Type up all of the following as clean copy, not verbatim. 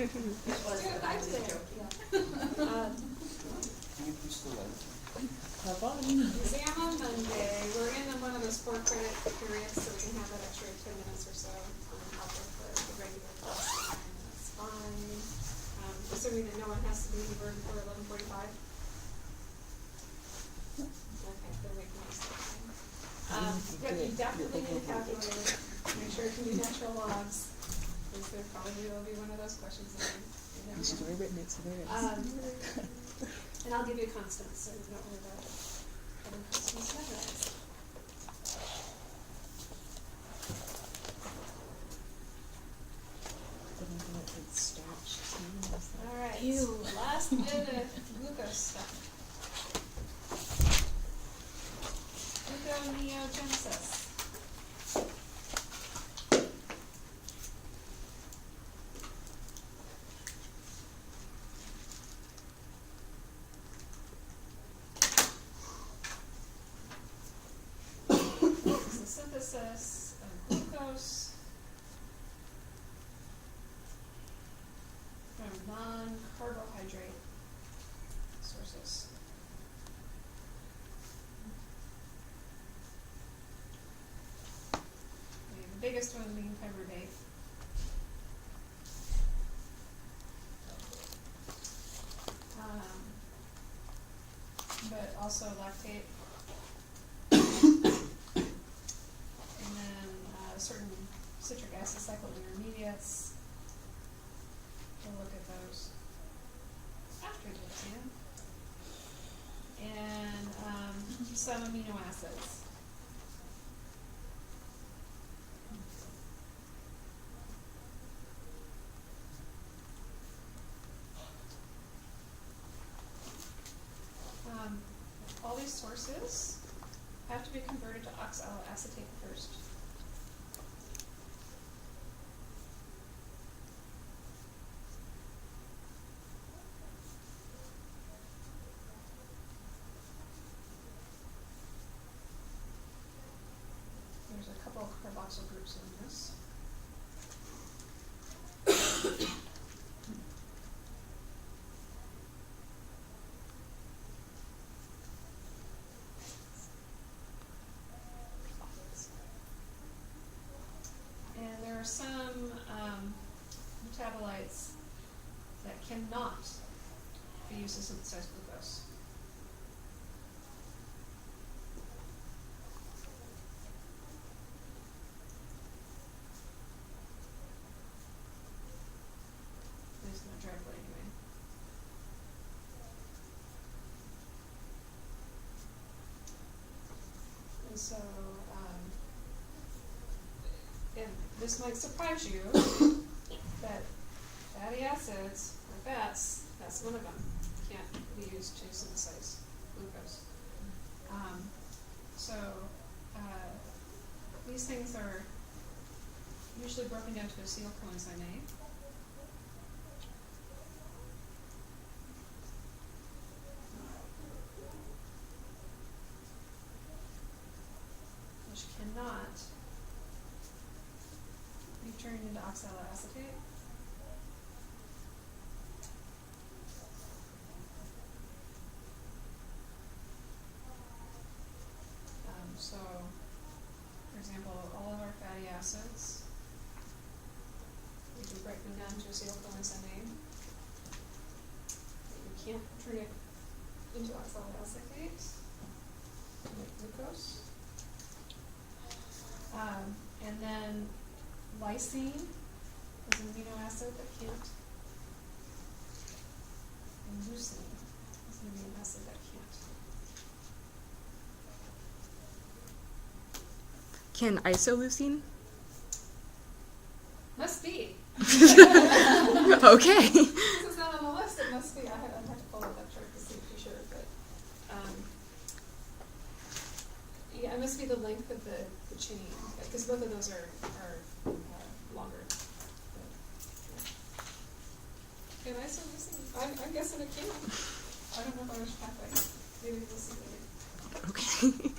Have fun. Exam on Monday. We're in one of those 4 credit periods, so we can have that extra 10 minutes or so out there for the regular class. And that's fine. Assuming that no one has to be here before 11:45. Okay, then we can use that time. But you definitely need a calculator. Make sure it can do natural logs. Because there probably will be one of those questions in there. She's already written it, so there it is. And I'll give you a constant, so you don't worry about having constants memorized. Alright, last bit of glucose stuff. Gluconeogenesis. Synthesis of glucose from non-carbohydrate sources. The biggest one being pyruvate. But also lactate. Certain citric acid cycle intermediates. We'll look at those after the exam. And some amino acids. All these sources have to be converted to oxaloacetate first. There's a couple of carboxyl groups in this. And there are some metabolites that cannot be used to synthesize glucose. Not directly anyway. And so, and this might surprise you that fatty acids or fats, that's one of them, can't be used to synthesize glucose. These things are usually broken down to acetyl coenzyme A. Which cannot be turned into oxaloacetate. So, for example, all of our fatty acids, we can break them down to acetyl coenzyme A. You can't turn it into oxaloacetate to make glucose. And then lysine is an amino acid that can't. And leucine is an amino acid that can't. Can isoleucine? Must be. Okay. This is not on the list, it must be. I'd have to pull up that chart to see for sure, but yeah, it must be the length of the chain, because both of those are longer. Can isoleucine? I'm guessing it can. I don't know if I was pathway. Maybe we'll see later. Okay.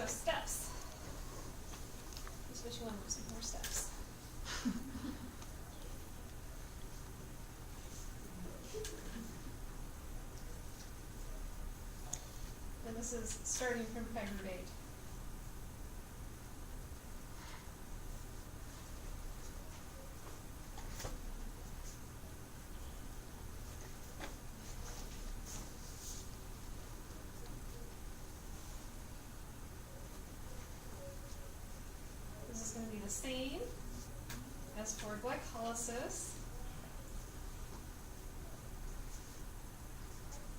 steps. Just wish you wanted some more steps. And this is starting from pyruvate. This is going to be the same as for glycolysis,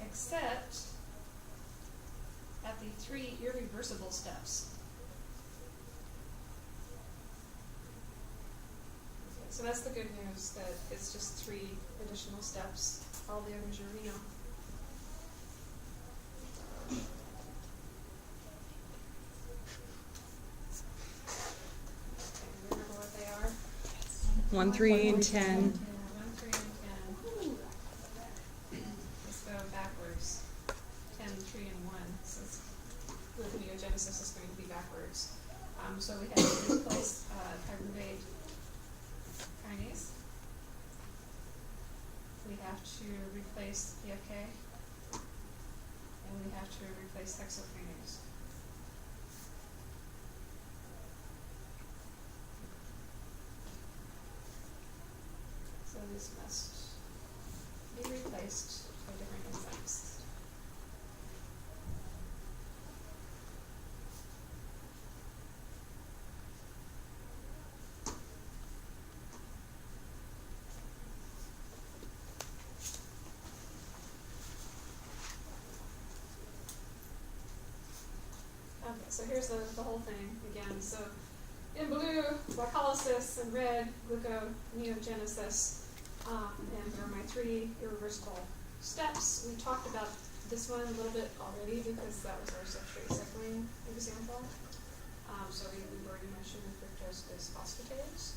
except at the 3 irreversible steps. Okay, so that's the good news, that it's just 3 additional steps. All the others you already know. Okay, remember what they are? 1, 3, and 10. 1, 3, and 10. Let's go backwards. 10, 3, and 1. Since gluconeogenesis is going to be backwards. So we have to replace pyruvate kinase. We have to replace PFK. And we have to replace hexokinase. So these must be replaced by different enzymes. Okay, so here's the whole thing again. So in blue, glycolysis, in red, gluconeogenesis, and there are my 3 irreversible steps. We talked about this one a little bit already because that was our substrate cycling example. So we've already mentioned fructose bisphosphatase.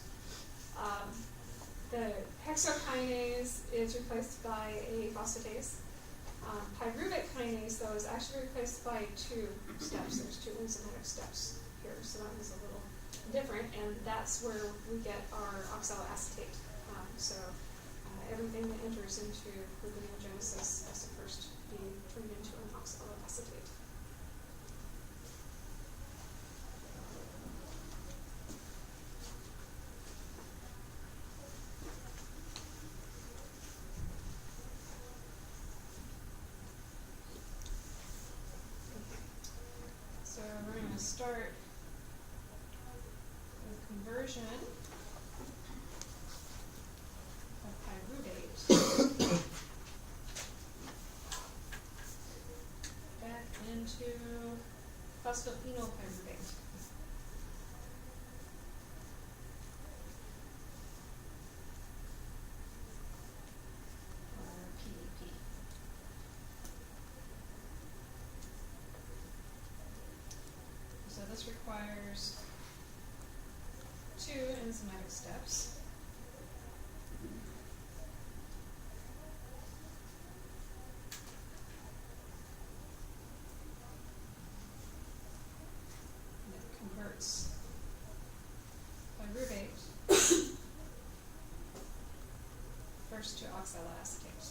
The hexokinase is replaced by a phosphatase. Pyruvate kinase, though, is actually replaced by 2 steps. There's 2 enzymatic steps here, so that was a little different, and that's where we get our oxaloacetate. So everything that enters into gluconeogenesis has to first be turned into an oxaloacetate. So we're going to start with conversion of pyruvate back into phosphoenolpyruvate. Or PEP. So this requires 2 enzymatic steps. And it converts pyruvate first to oxaloacetate.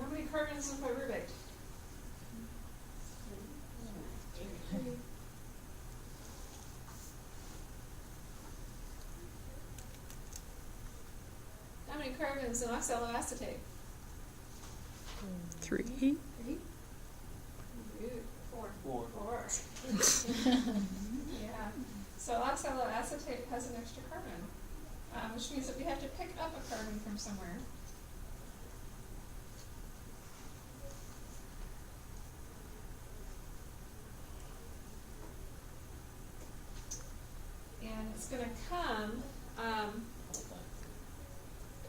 How many carbons in pyruvate? How many carbons in oxaloacetate? 3. Ooh, 4. 4. Yeah. So oxaloacetate has an extra carbon, which means that we have to pick up a carbon from somewhere. And it's going to come,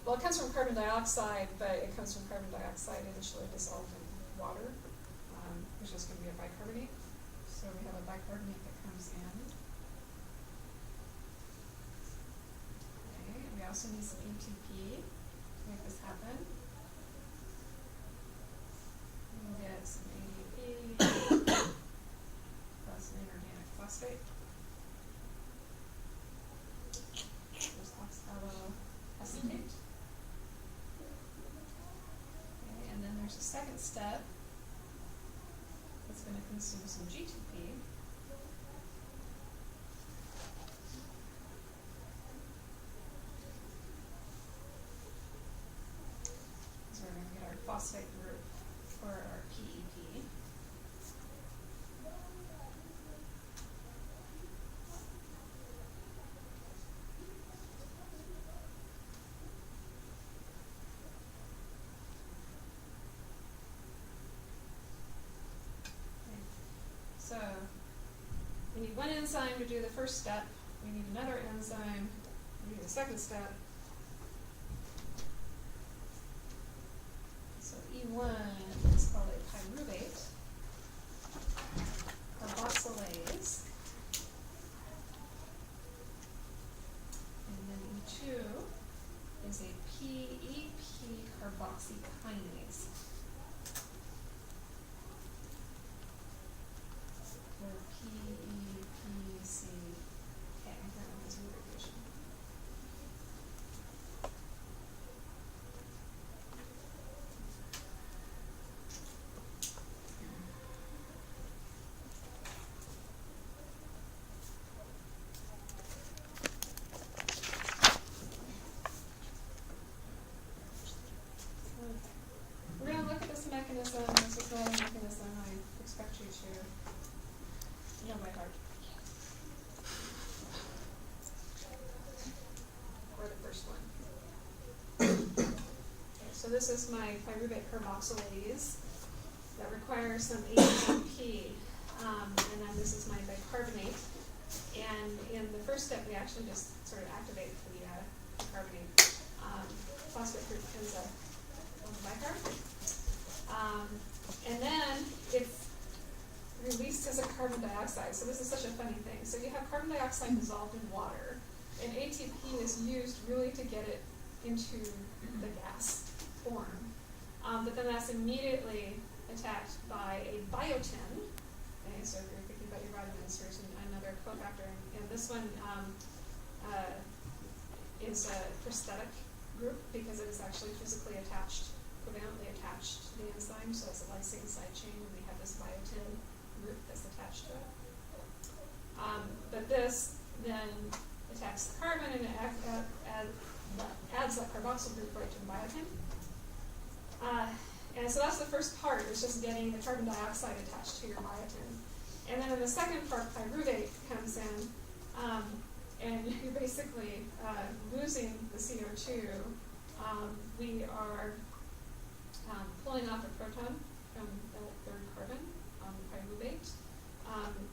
well, it comes from carbon dioxide, but it comes from carbon dioxide initially dissolved in water. which is going to be a bicarbonate. So we have a bicarbonate that comes in. Okay, we also need some ATP to make this happen. We'll get some ADP plus an inorganic phosphate. There's oxaloacetate. Okay, and then there's a second step that's going to consume some G2P. So we're going to get our phosphate group for our PEP. So we need one enzyme to do the first step. We need another enzyme to do the second step. So E1 is called a pyruvate carboxylase. And then E2 is a PEP carboxykinase. Or PEPC. Okay, that one has abbreviation. We're going to look at this mechanism. This is not a mechanism I expect you to know by heart. Or the first one. Okay, so this is my pyruvate carboxylase that requires some ATP. And then this is my bicarbonate. And in the first step, we actually just sort of activate the carbonate. Phosphate group is a bicarb. And then it's released as a carbon dioxide. So this is such a funny thing. So you have carbon dioxide dissolved in water, and ATP is used really to get it into the gas form. But then that's immediately attacked by a biotin. Okay, so if you're thinking about your vitamins, here's another cofactor. And this one is a prosthetic group because it is actually physically attached, covalently attached to the enzyme. So it's a lysine side chain, and we have this biotin group that's attached to it. But this then attacks the carbon and it adds that carboxyl group right to the biotin. And so that's the first part, is just getting the carbon dioxide attached to your biotin. And then in the second part, pyruvate comes in, and you're basically losing the CO2. We are pulling off a proton from the third carbon on the pyruvate,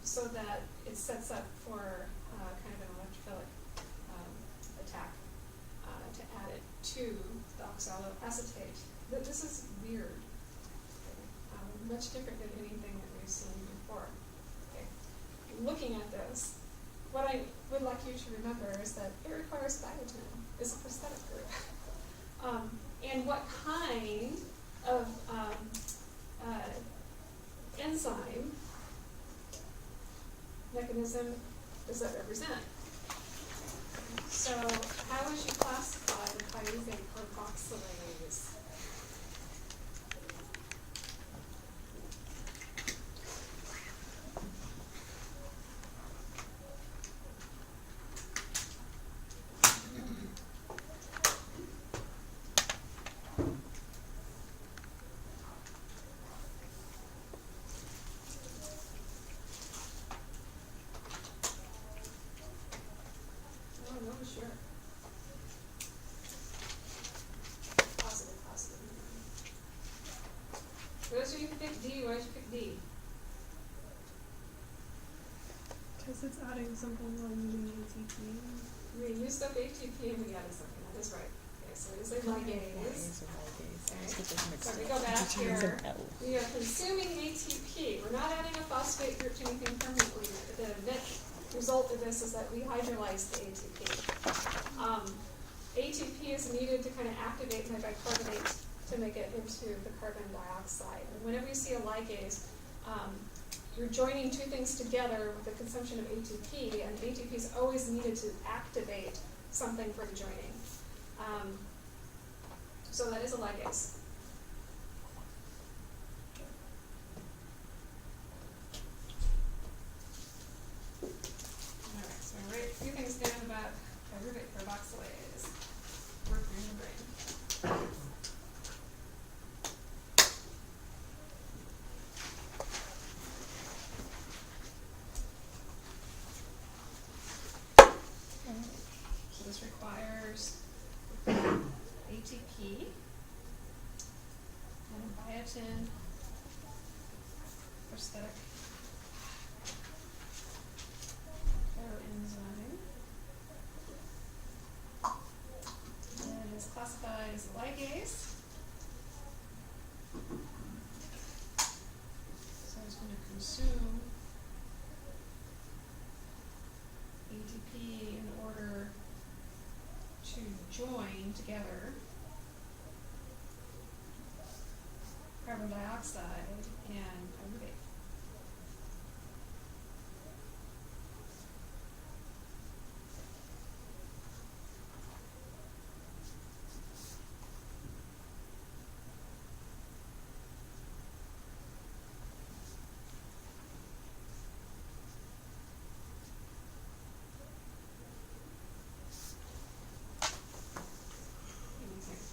so that it sets up for kind of an electrophilic attack to add it to the oxaloacetate. This is weird, much different than anything that we've seen before. Okay. Looking at this, what I would like you to remember is that it requires biotin. It's a prosthetic group. And what kind of enzyme mechanism does that represent? So how would you classify the pyruvate carboxylase? Sure. Positive. Those of you who picked D, why did you pick D? Because it's adding something while using ATP. We used up ATP and we added something. That is right. so it is a ligase. So if we go back Some here, L. we are consuming ATP. We're not adding a phosphate group to anything permanently. The net result of this is that we hydrolyze the ATP. ATP is needed to kind of activate the bicarbonate to make it into the carbon dioxide. And whenever you see a ligase, you're joining two things together with the consumption of ATP, and ATP is always needed to activate something for the joining. So that is a ligase. Alright, so I'm going to write a few things down about pyruvate carboxylase. Work in the brain. So this requires ATP and a biotin prosthetic coenzyme. And is classified as a ligase. So it's going to consume ATP in order to join together carbon dioxide and pyruvate.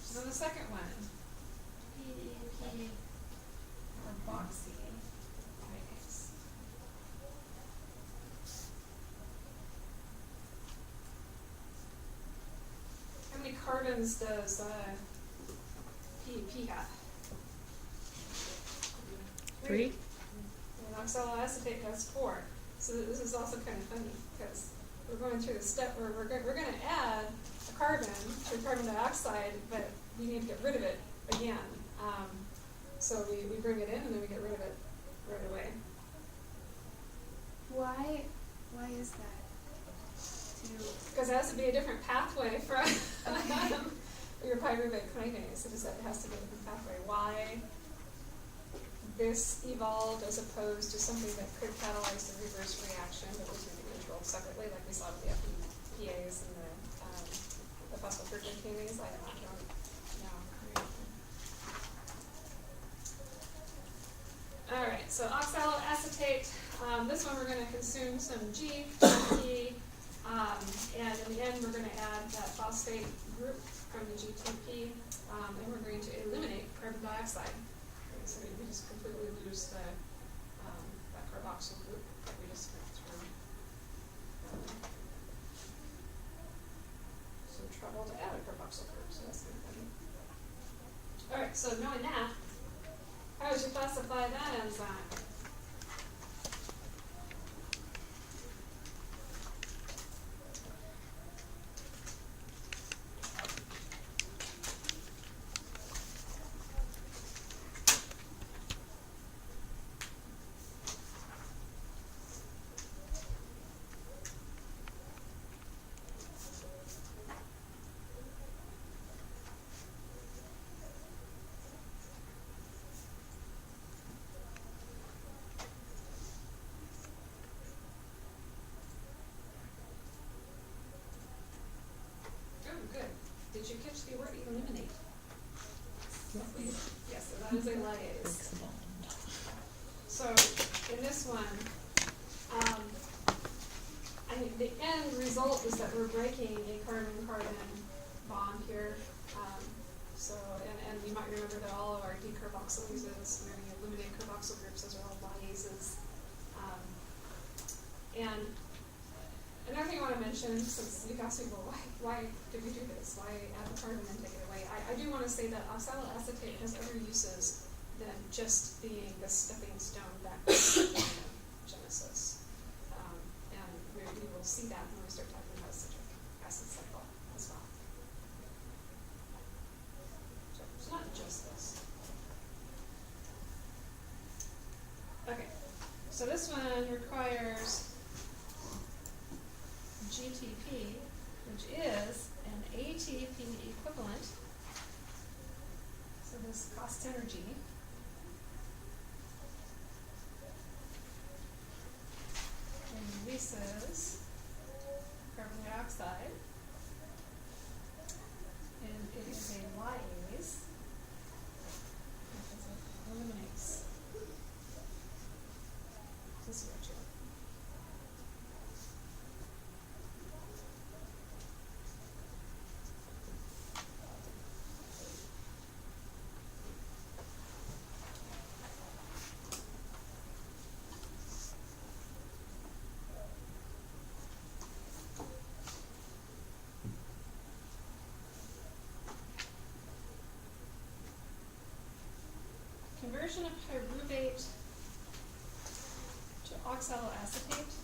So then the second one, PEP carboxylase. How many carbons does PEP have? 3. And oxaloacetate has 4. So this is also kind of funny because we're going through the step where we're going to add a carbon to carbon dioxide, but we need to get rid of it again. So we bring it in and then we get rid of it right away. Why is that? Because it has to be a different pathway from your pyruvate kinase. It has to be a different pathway. Why this evolved as opposed to something that could catalyze the reverse reaction that was going to be controlled separately, like we saw with the FPAs and the phosphofructose kinase. I don't know. All right, so oxaloacetate. This one we're going to consume some GTP, and in the end we're going to add that phosphate group from the GTP, and we're going to eliminate carbon dioxide. Okay, so we just completely lose that carboxyl group that we just went through. Some trouble to add a carboxyl group, so that's kind of funny. All right, so knowing that, how would you classify that enzyme? Good. Did you catch the word eliminate? Yes, so that is a ligase. So in this one, the end result is that we're breaking a carbon-carbon bond here. And you might remember that all of our decarboxylases, when we eliminate carboxyl groups, those are all liases. And another thing I want to mention, since you've asked me, well, why did we do this? Why add the carbon and take it away? I do want to say that oxaloacetate has other uses than just being the stepping stone back to Genesis. And we will see that when we start talking about citric acid cycle as well. So this one requires GTP, which is an ATP equivalent. So this costs energy. And releases carbon dioxide. And it is a lyase. Because it eliminates the CO2. Conversion of pyruvate to oxaloacetate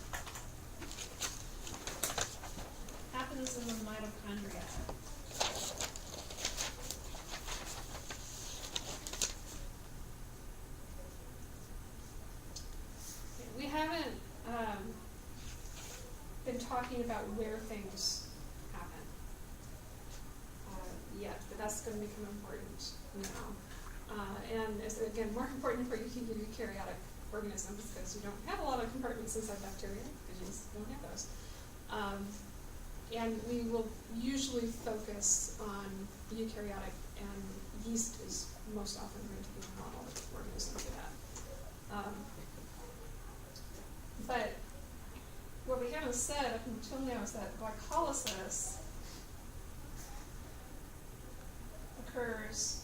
happens in the mitochondria. We haven't been talking about where things happen yet, but that's going to become important now. And it's, again, more important for eukaryotic organisms because you don't have a lot of compartments inside bacteria because you just don't have those. And we will usually focus on eukaryotic, and yeast is most often going to be the model organism for that. But what we haven't said up until now is that glycolysis occurs,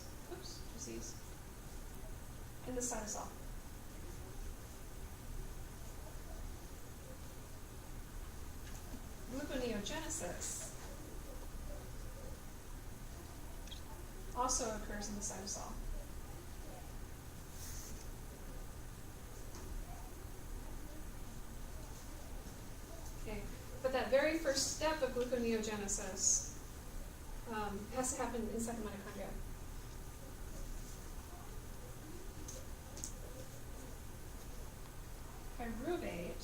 in the cytosol. Gluconeogenesis also occurs in the cytosol. Okay, but that very first step of gluconeogenesis has to happen inside the mitochondria. Pyruvate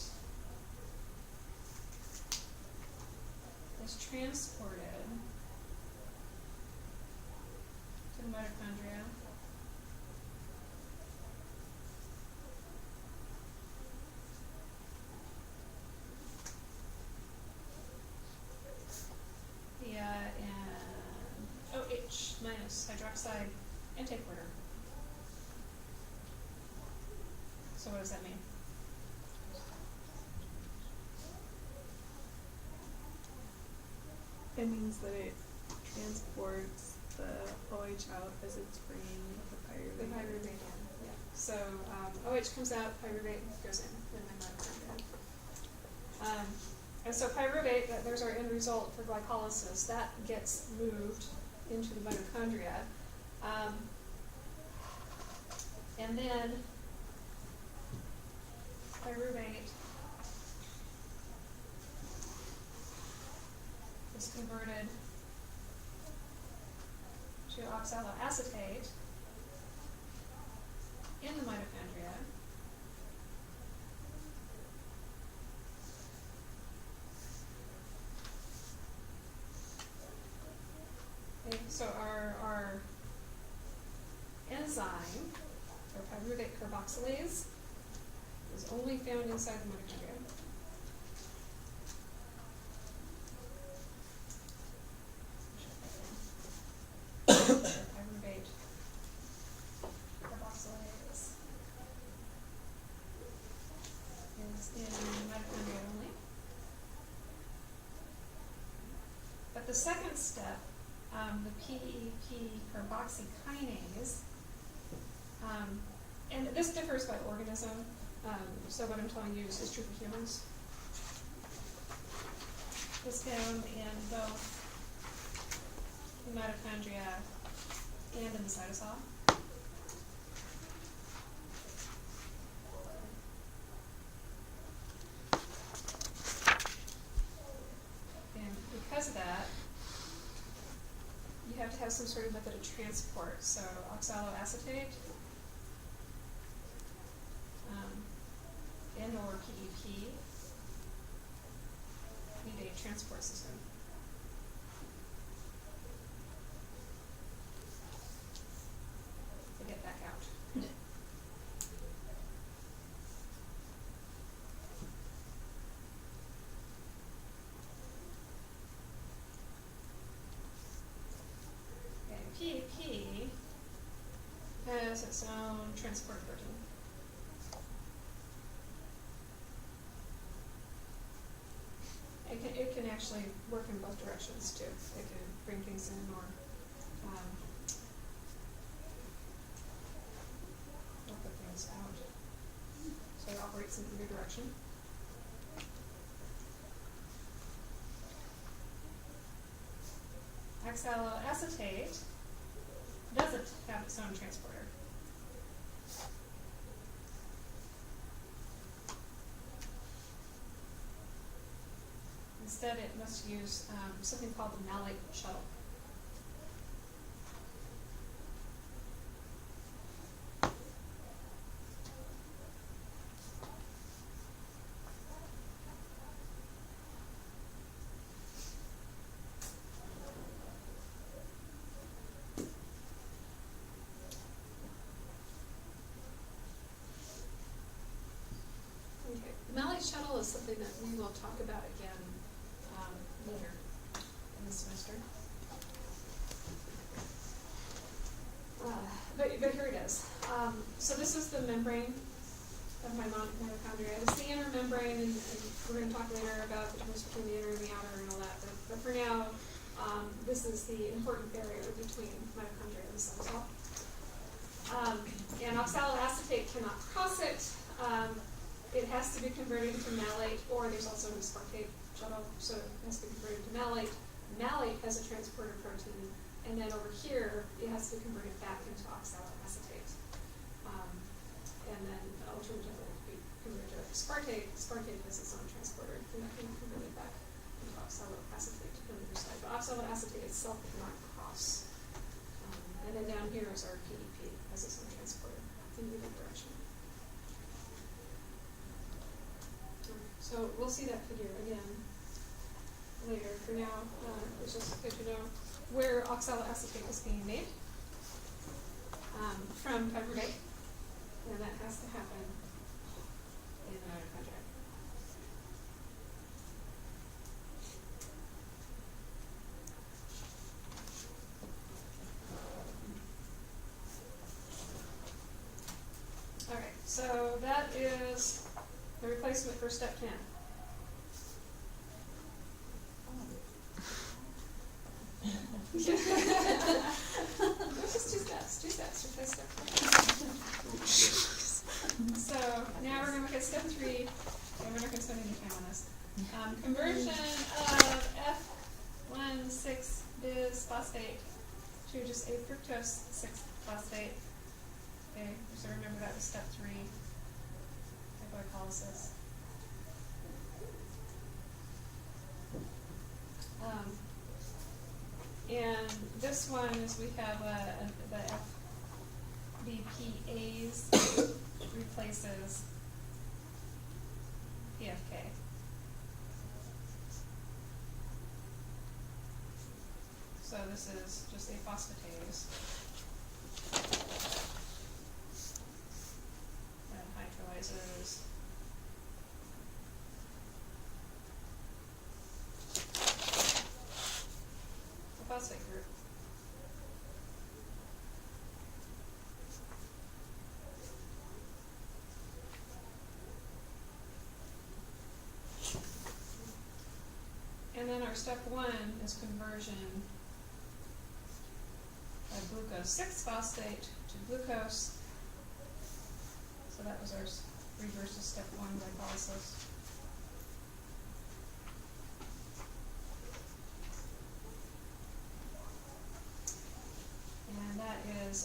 is transported to the mitochondria via an OH minus hydroxide intake order. So what does that mean? It means that it transports the OH out as it's bringing the pyruvate. The pyruvate in, yeah. So OH comes out, pyruvate goes in the mitochondria. And so pyruvate, there's our end result for glycolysis, that gets moved into the mitochondria. And then pyruvate is converted to oxaloacetate in the mitochondria. Okay, so our enzyme, or pyruvate carboxylase, is only found inside the mitochondria. Pyruvate carboxylase is in mitochondria only. But the second step, the PEP carboxykinase, and this differs by organism, so what I'm telling you is true for humans. It's found in both the mitochondria and in the cytosol. And because of that, you have to have some sort of method of transport. So oxaloacetate and or PEP need a transport system. To get back out. Okay, PEP has its own transport protein. It can actually work in both directions too. It can bring things in or put things out. So it operates in either direction. Oxaloacetate doesn't have its own transporter. Instead, it must use something called the malate shuttle. Okay. The malate shuttle is something that we will talk about again later in the semester. But here it is. So this is the membrane of my mitochondria. It's the inner membrane, and we're going to talk later about the difference between the inner and the outer and all that. But for now, this is the important barrier between mitochondria and the cell wall. And oxaloacetate cannot cross it. It has to be converted to malate, or there's also an aspartate shuttle, so it has to be converted to malate. Malate has a transporter protein, and then over here, it has to be converted back into oxaloacetate. And then alternatively, it could be converted to aspartate. Aspartate has its own transporter, and that can be converted back into oxaloacetate on the other side. But oxaloacetate itself cannot cross. And then down here is our PEP, has its own transporter in either direction. So we'll see that figure again later. For now, it's just good to know where oxaloacetate is being made from pyruvate, and that has to happen in the mitochondria. All right, so that is the replacement for step 10. There's just two steps, replace step 10. So now we're going to look at step 3, and we're not going to spend any time on this. Conversion of F1,6 bisphosphate to just a fructose 6-phosphate. Okay, so remember that was step 3. Glycolysis. And this one is we have the FBPAs replaces PFK. So this is just a phosphatase. And hydrolyzes the phosphate group. And then our step 1 is conversion of glucose 6-phosphate to glucose. So that was our reverse of step 1 glycolysis. And that is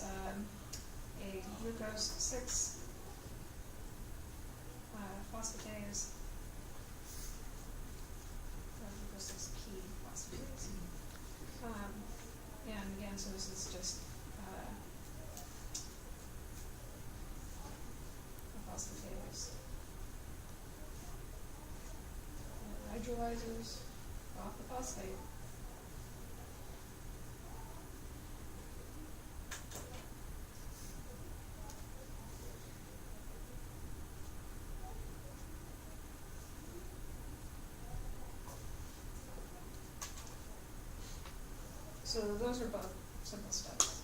a glucose 6 phosphatase. Glucose 6P phosphatase. And again, so this is just a phosphatase. neutralizes off the phosphate. So those are both simple steps.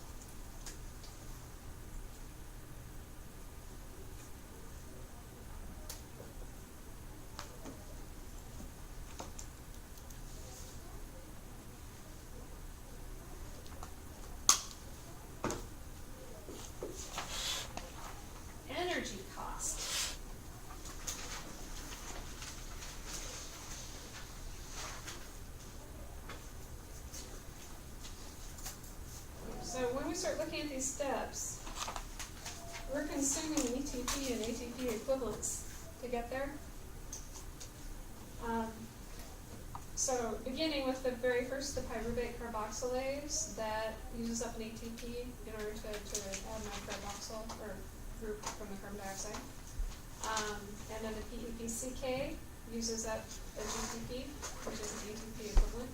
Energy cost. So when we start looking at these steps, we're consuming ETP and ATP equivalents to get there. So beginning with the very first, the pyruvate carboxylase that uses up an ATP in order to add my carboxyl or group from the carbon dioxide. And then the PEPCK uses up a GTP, which is an ATP equivalent.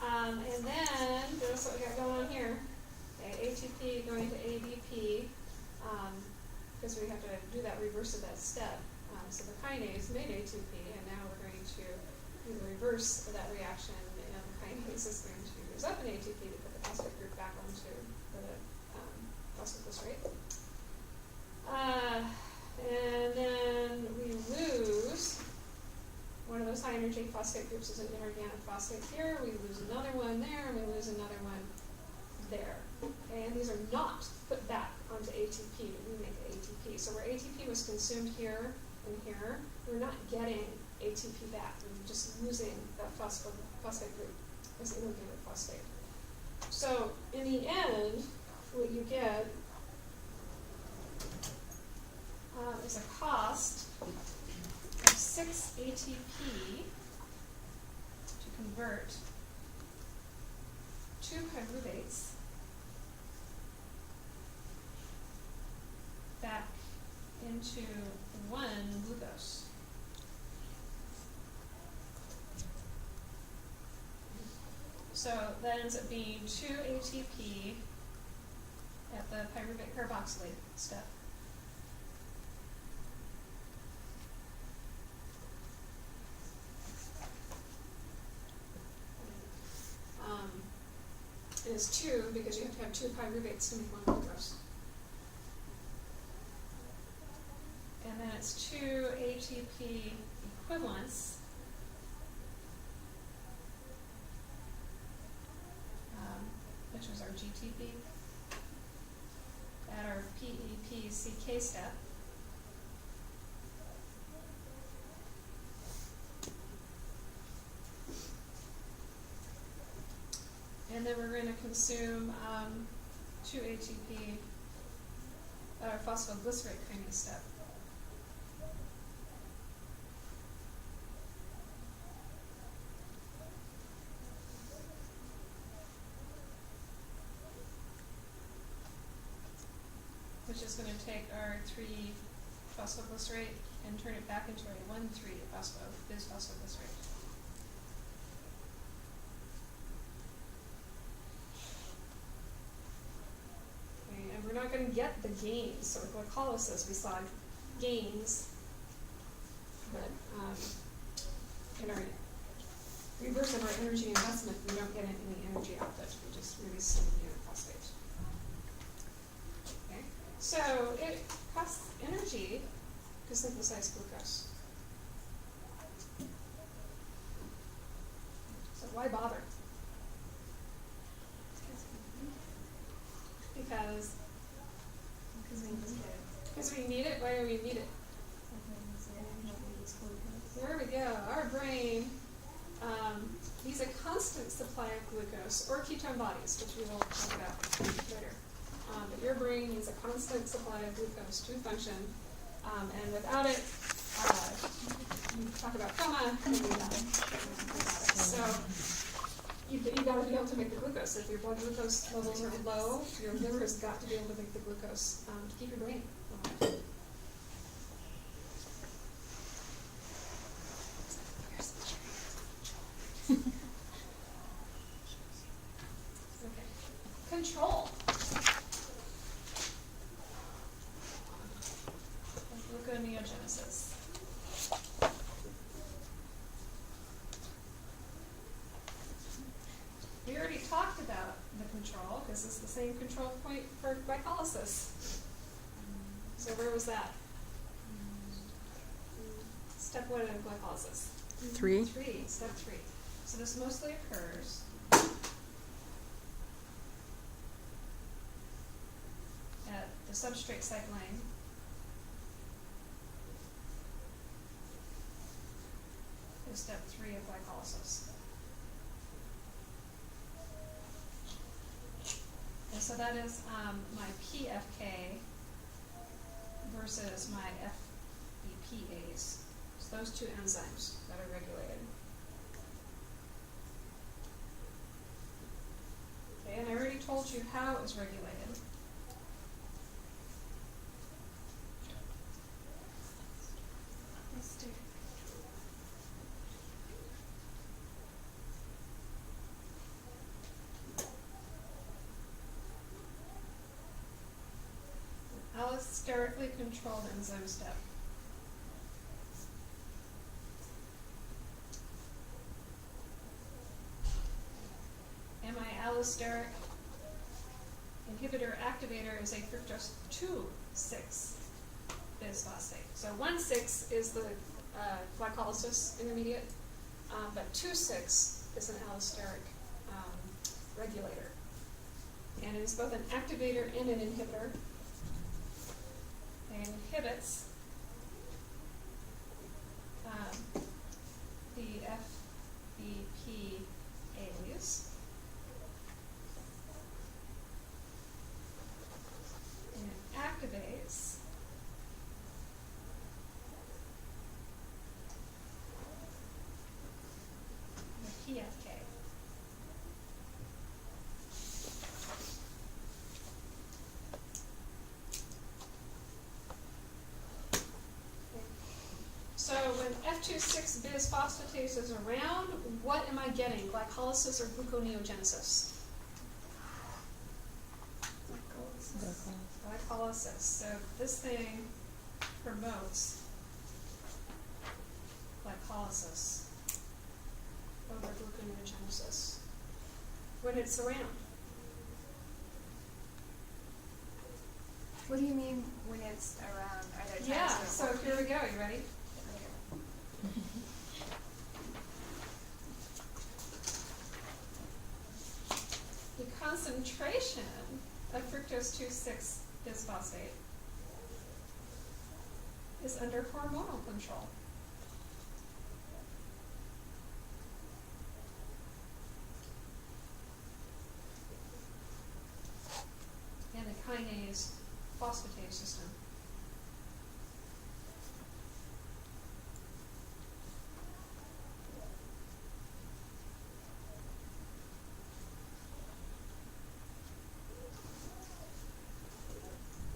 And then, that's what we got going on here. Okay, ATP going to ADP, because we have to do that reverse of that step. So the kinase made ATP, and now we're going to do the reverse of that reaction, and the kinase is going to use up an ATP to put the phosphate group back onto the phosphoglycerate. And then we lose one of those high energy phosphate groups is an inorganic phosphate here. We lose another one there, and we lose another one there. Okay, and these are not put back onto ATP. We make the ATP. So where ATP was consumed here and here, we're not getting ATP back. We're just losing that phosphate group as inorganic phosphate. So in the end, what you get is a cost of 6 ATP to convert 2 pyruvates back into 1 glucose. So that ends up being 2 ATP at the pyruvate carboxylate step. It is 2 because you have to have 2 pyruvates to make 1 glucose. And then it's 2 ATP equivalents, which was our GTP, at our PEPCK step. And then we're going to consume 2 ATP at our phosphoglycerate kinase step. Which is going to take our 3-phosphoglycerate and turn it back into a 1,3-phosphoglycerate. And we're not going to get the gains. So with glycolysis, we saw gains, but in our reverse of our energy investment, we don't get any energy output. We just release some unit phosphate. Okay, so it costs energy to synthesize glucose. So why bother? Because we need it. Why do we need it? There we go. Our brain needs a constant supply of glucose or ketone bodies, which we will talk about later. But your brain needs a constant supply of glucose to function, and without it, you talk about coma, and you die. So you've got to be able to make the glucose. If your blood glucose levels are low, your liver has got to be able to make the glucose to keep your brain alive. control of gluconeogenesis. We already talked about the control, because it's the same control point for glycolysis. So where was that? Step one of glycolysis. 3. Step 3. So this mostly occurs at the substrate site lane. Is step 3 of glycolysis. And so that is my PFK versus my FBPase. It's those two enzymes that are regulated. Okay, and I already told you how it was regulated. Allosterically controlled enzyme step. And my allosteric inhibitor activator is a fructose 2,6 bisphosphate. So 1,6 is the glycolysis intermediate, but 2,6 is an allosteric regulator. And it is both an activator and an inhibitor. It inhibits the FBPase. And it activates the PFK. So when F26 bisphosphatase is around, what am I getting? Glycolysis or gluconeogenesis? Glycolysis. So this thing promotes glycolysis over gluconeogenesis when it's around. What do you mean when it's around? Are there times Yeah, when it so won't here be? we go. You ready? The concentration of fructose 2,6 bisphosphate is under hormonal control. And the kinase phosphatase system.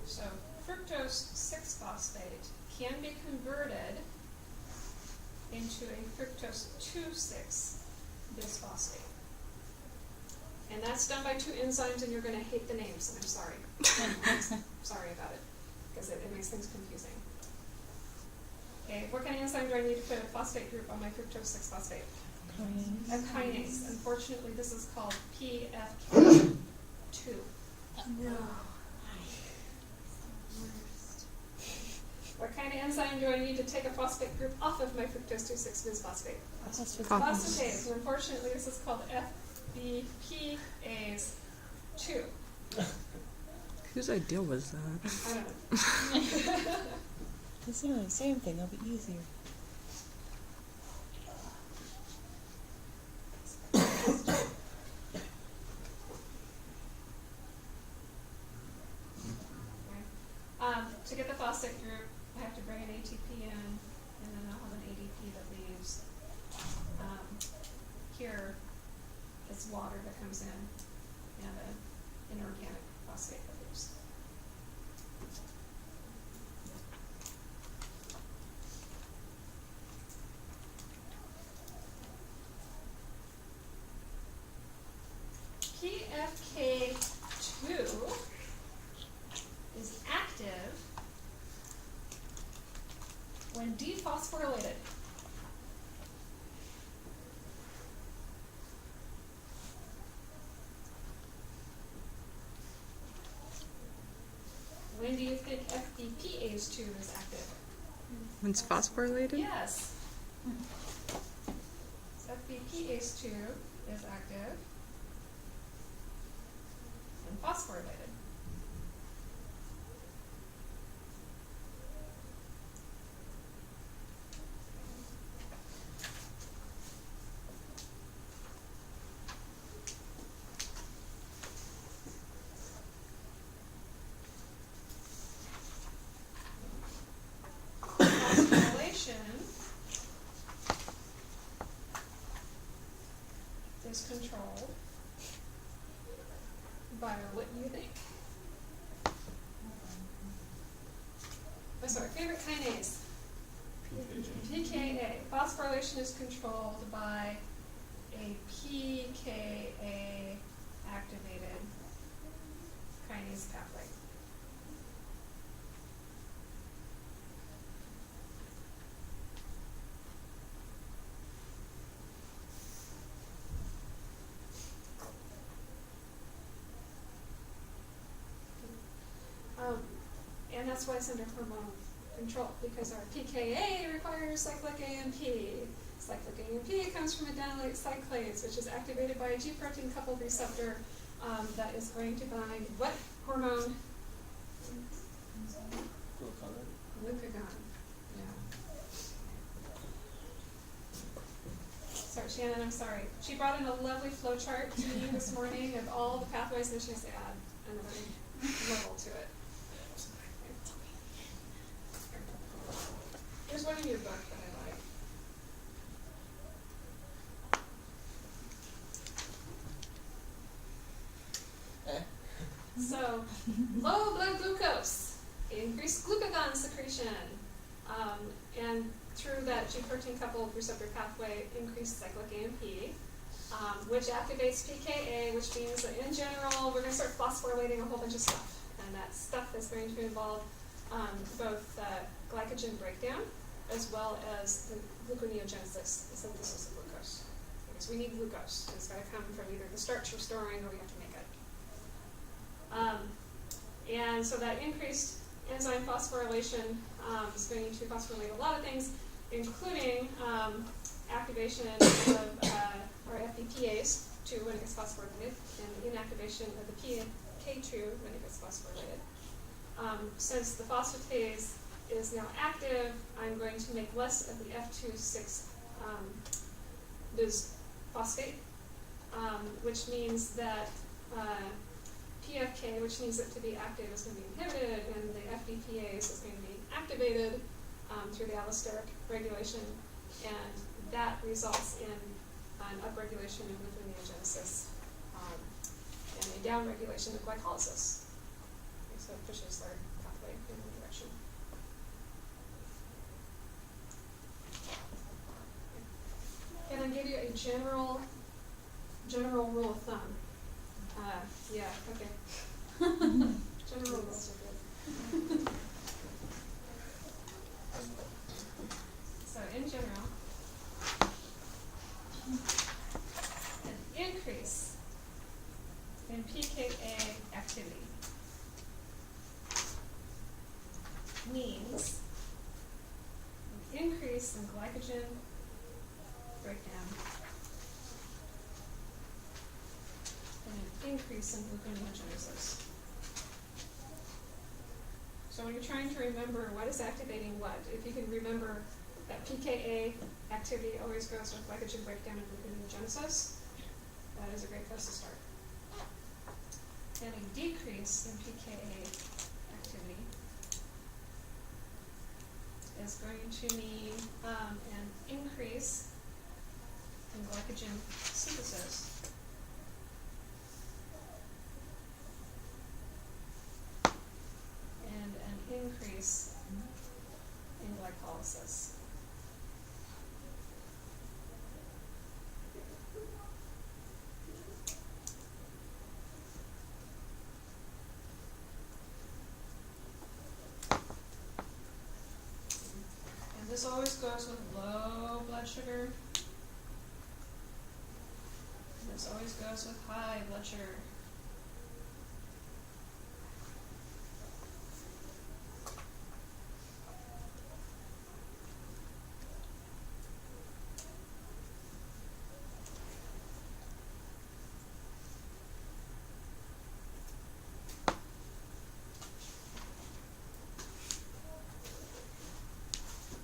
So fructose 6-phosphate can be converted into a fructose 2,6 bisphosphate. And that's done by two enzymes, and you're going to hate the names, and I'm sorry. Sorry about it, because it makes things confusing. Okay, what kind of enzyme do I need to put a phosphate group on my fructose 6-phosphate? A kinase. Unfortunately, this is called PFK2. No. What kind of enzyme do I need to take a phosphate group off of my fructose 2,6 bisphosphate? Phosphatase. And unfortunately, this is called FBPase2. Whose idea was that? I don't know. It's not the same thing, it'll be easier. To get the phosphate group, I have to bring an ATP in, and then I'll have an ADP that leaves. Here, it's water that comes in, and an inorganic phosphate that leaves. PFK2 phosphorylated. When do you think FBPase2 is active? When it's phosphorylated? Yes. So FBPase2 is active and phosphorylated. Phosphorylation is controlled by what do you think? Oh, sorry, favorite kinase? PKA. Phosphorylation is controlled by a PKA activated kinase pathway. And that's why it's under hormone control, because our PKA requires cyclic AMP. Cyclic AMP comes from adenylate cyclase, which is activated by a G protein coupled receptor that is going to bind what hormone? Glucagon. Yeah. Sorry, Shannon, I'm sorry. She brought in a lovely flow chart to me this morning of all the pathways, and she has to add another level to it. There's one in your book that I like. So, low blood glucose, increased glucagon secretion, and through that G protein coupled receptor pathway, increased cyclic AMP, which activates PKA, which means that in general we're going to start phosphorylating a whole bunch of stuff, and that stuff is going to involve both glycogen breakdown as well as the gluconeogenesis, the synthesis of glucose. Because we need glucose, and it's got to come from either the starch we're storing or we have to make it. And so that increased enzyme phosphorylation is going to phosphorylate a lot of things, including activation of our FBPase2 when it gets phosphorylated, and inactivation of the PK2 when it gets phosphorylated. Since the phosphatase is now active, I'm going to make less of the F26 bisphosphate, which means that PFK, which needs it to be active, is going to be inhibited, and the FBPase is going to be activated through the allosteric regulation, and that results in an upregulation of gluconeogenesis and a downregulation of glycolysis. Okay, so it pushes our pathway in one direction. Can I give you a general rule of thumb? Yeah, okay. General rules are good. So in general, an increase in PKA activity means an increase in glycogen breakdown and an increase in gluconeogenesis. So when you're trying to remember what is activating what, if you can remember that PKA activity always goes with glycogen breakdown and gluconeogenesis, that is a great place to start. And a decrease in PKA activity is going to mean an increase in glycogen synthesis. And an increase in glycolysis. This always goes with low blood sugar. And this always goes with high blood sugar.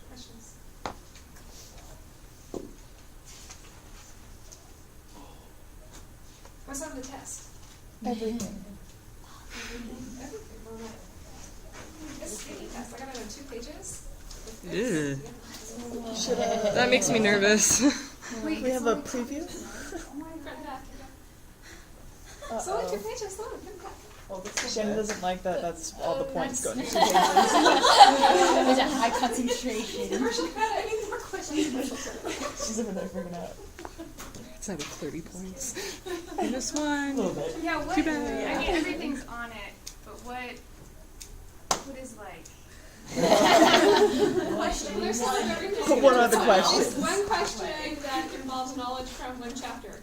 Questions? What's on the test? Everything. Everything. Well, that- It's a speaking test. I got it on 2 pages. Ew. Yeah. Should That makes me nervous. we have a preview? Front and back, yeah. It's only 2 pages long. Front and back. Shannon doesn't like that. That's all the points go into 2 that's- pages. There's a high concentration. Commercial credit. I need more questions. Commercial credit. She's over there freaking out. It's like 30 points. And this A little one. bit. Yeah, what? Too bad. I mean, everything's on it, but what is like? Question. There's some of everything. But what are the questions? One question that involves knowledge from one chapter.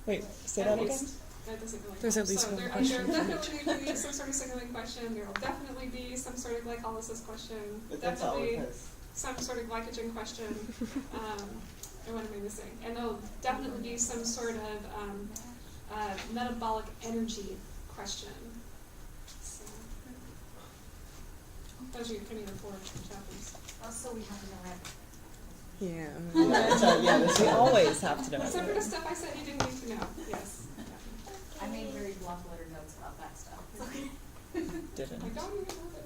Wait, say At that again? least. That doesn't really There's count. at least So one there, question There from definitely be some sort of signaling question. There will definitely be some sort of glycolysis question. But that's all it Definitely has. some sort of glycogen question. And what am I missing? And there'll definitely be some sort of metabolic energy question. So those are your kind of your 4 chapters. Also, we have to know it. Yeah. Yeah, we always have to know. Except for the stuff I said you didn't need to know. Yes. I made very block letter notes about that stuff. Didn't. I don't even know that